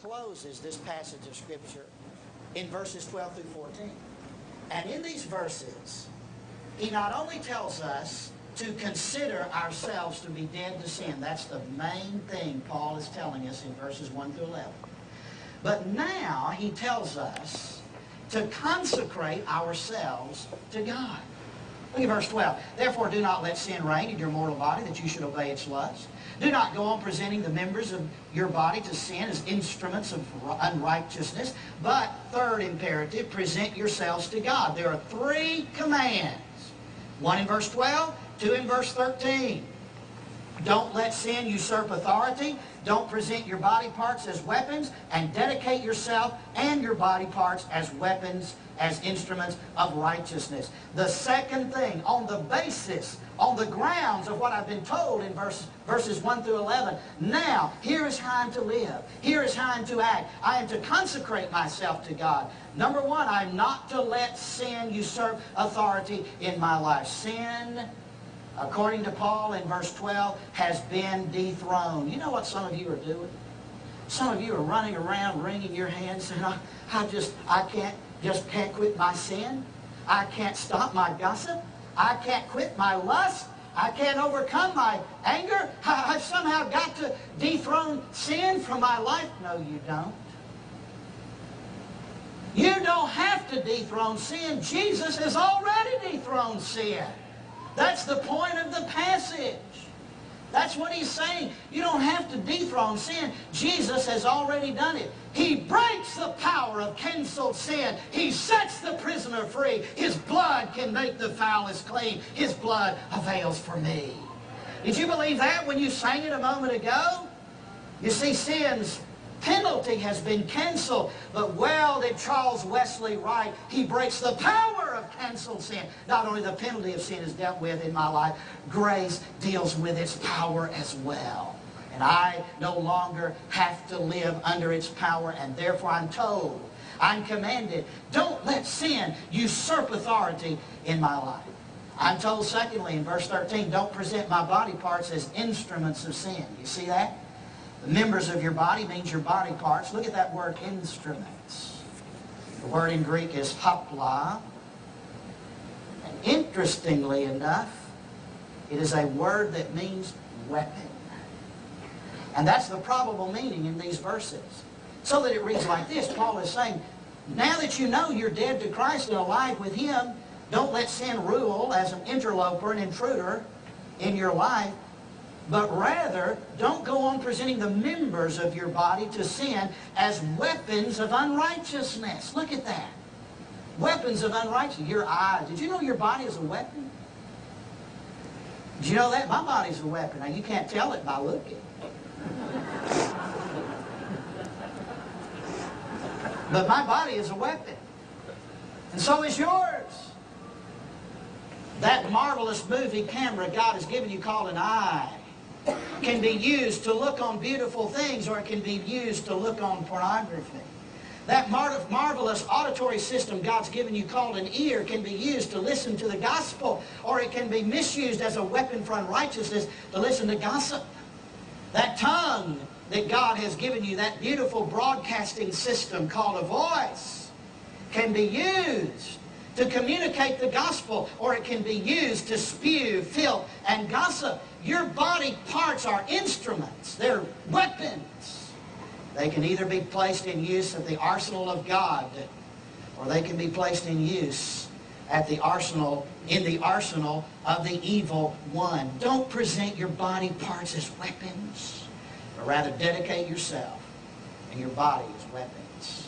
closes this passage of Scripture in verses 12 through 14. And in these verses, he not only tells us to consider ourselves to be dead to sin. That's the main thing Paul is telling us in verses 1 through 11. But now he tells us to consecrate ourselves to God. Look at verse 12. Therefore do not let sin reign in your mortal body, that you should obey its lust. Do not go on presenting the members of your body to sin as instruments of unrighteousness. But, third imperative, present yourselves to God. There are three commands. One in verse 12, two in verse 13. Don't let sin usurp authority. Don't present your body parts as weapons, and dedicate yourself and your body parts as weapons, as instruments of righteousness. The second thing, on the basis, on the grounds of what I've been told in verses 1 through 11, now, here is how I'm to live. Here is how I'm to act. I am to consecrate myself to God. Number one, I'm not to let sin usurp authority in my life. Sin, according to Paul in verse 12, has been dethroned. You know what some of you are doing? Some of you are running around wringing your hands saying, I can't quit my sin. I can't stop my gossip. I can't quit my lust. I can't overcome my anger. I've somehow got to dethrone sin from my life. No, you don't. You don't have to dethrone sin. Jesus has already dethroned sin. That's the point of the passage. That's what he's saying. You don't have to dethrone sin. Jesus has already done it. He breaks the power of canceled sin. He sets the prisoner free. His blood can make the foulest clean. His blood avails for me. Did you believe that when you sang it a moment ago? You see, sin's penalty has been canceled. But well did Charles Wesley write, he breaks the power of canceled sin. Not only the penalty of sin is dealt with in my life, grace deals with its power as well. And I no longer have to live under its power, and therefore I'm told, I'm commanded, don't let sin usurp authority in my life. I'm told, secondly, in verse 13, don't present my body parts as instruments of sin. You see that? The members of your body means your body parts. Look at that word, instruments. The word in Greek is hapla. And interestingly enough, it is a word that means weapon. And that's the probable meaning in these verses. So that it reads like this. Paul is saying, now that you know you're dead to Christ and alive with Him, don't let sin rule as an interloper, an intruder in your life. But rather, don't go on presenting the members of your body to sin as weapons of unrighteousness. Look at that. Weapons of unrighteousness. Your eyes. Did you know your body is a weapon? Did you know that? My body's a weapon. Now, you can't tell it by looking. But my body is a weapon. And so is yours. That marvelous movie camera God has given you called an eye can be used to look on beautiful things, or it can be used to look on pornography. That marvelous auditory system God's given you called an ear can be used to listen to the gospel, or it can be misused as a weapon for unrighteousness to listen to gossip. That tongue that God has given you, that beautiful broadcasting system called a voice, can be used to communicate the gospel, or it can be used to spew filth and gossip. Your body parts are instruments. They're weapons. They can either be placed in use at the arsenal of God, or they can be placed in use at the arsenal, in the arsenal of the evil one. Don't present your body parts as weapons, but rather dedicate yourself and your body as weapons.